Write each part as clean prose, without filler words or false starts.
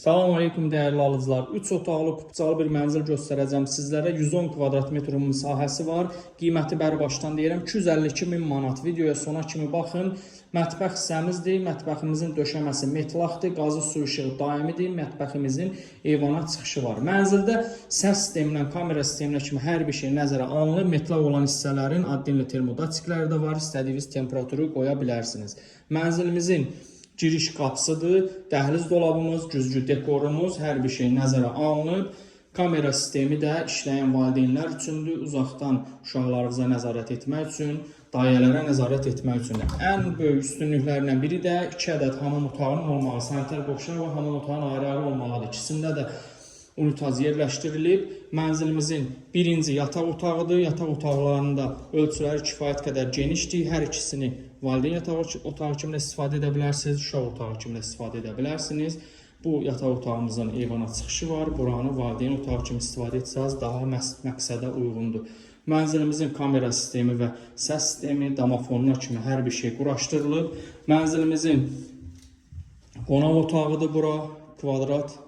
Salam aleyküm dəyərli alıcılar. 3 otaqlı kupçalı bir mənzil göstərəcəm sizlərə. 110 kvadrat metr müsahəsi var. Qiyməti bəri başdan deyirəm 252.000 manat. Videoya sona kimi baxın. Mətbəx hissəmizdir. Mətbəximizin döşəməsi metlaqdır. Qazı su işığı daimidir. Mətbəximizin eyvana çıxışı var. Mənzildə səs sistemindən kamera sisteminə kimi hər bir şey nəzərə alınır. Metlaq olan hissələrin addinli termodatikləri də var. İstədiyiniz temperaturu qoya bilərsiniz. Mənzilimizin giriş qapısıdır, dəhliz dolabımız, güzgü dekorumuz, hər bir şey nəzərə alınıb. Kamera sistemi də işləyən valideynlər üçündür, uzaqdan uşaqlarınıza nəzarət etmək üçün, dayələrə nəzarət etmək üçün. Ən böyük üstünlüklərindən biri də 2 ədəd hamam otağının olmağı, sanitar boşluq və hamam otağının ayrı-ayrı olmalıdır. İkisində də unitaz yerləşdirilib. Mənzilimizin birinci yataq otağıdır. Yataq otaqlarında ölçüləri kifayət qədər genişdir. Hər ikisini valideyn yataq otağı kimi istifadə edə bilərsiniz, uşaq otağı kimi istifadə edə bilərsiniz. Bu yataq otağımızın eyvana çıxışı var. Buranı valideyn otağı kimi istifadə etsəniz daha məqsədə uyğundur. Mənzilimizin kamera sistemi və səs sistemi, domofonuna kimi hər bir şey quraşdırılıb. Mənzilimizin qonaq otağıdır bura, kvadrat.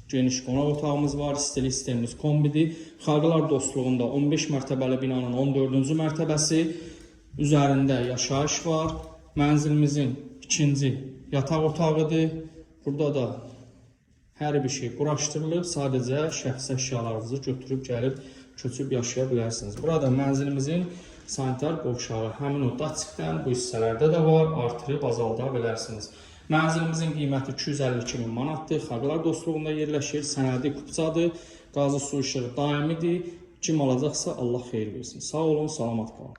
Geniş qonaq otağımız var, istilik sistemimiz kombidir. Xalqlar dostluğunda 15 mərtəbəli binanın 14-cü mərtəbəsi üzərində yaşayış var. Mənzilimizin ikinci yataq otağıdır. Burada da hər bir şey quraşdırılıb. Sadəcə şəxsi əşyalarınızı götürüb gəlib köçüb yaşaya bilərsiniz. Burada mənzilimizin sanitar qovşağı həmin o datikdən bu hissələrdə də var. Artırıb azalda bilərsiniz. Mənzilimizin qiyməti 252.000 manatdır. Xalqlar dostluğunda yerləşir. Sənədi kupçadır. Qazı su işığı daimidir. Kim alacaqsa Allah xeyir versin. Sağ olun, salamat qalın.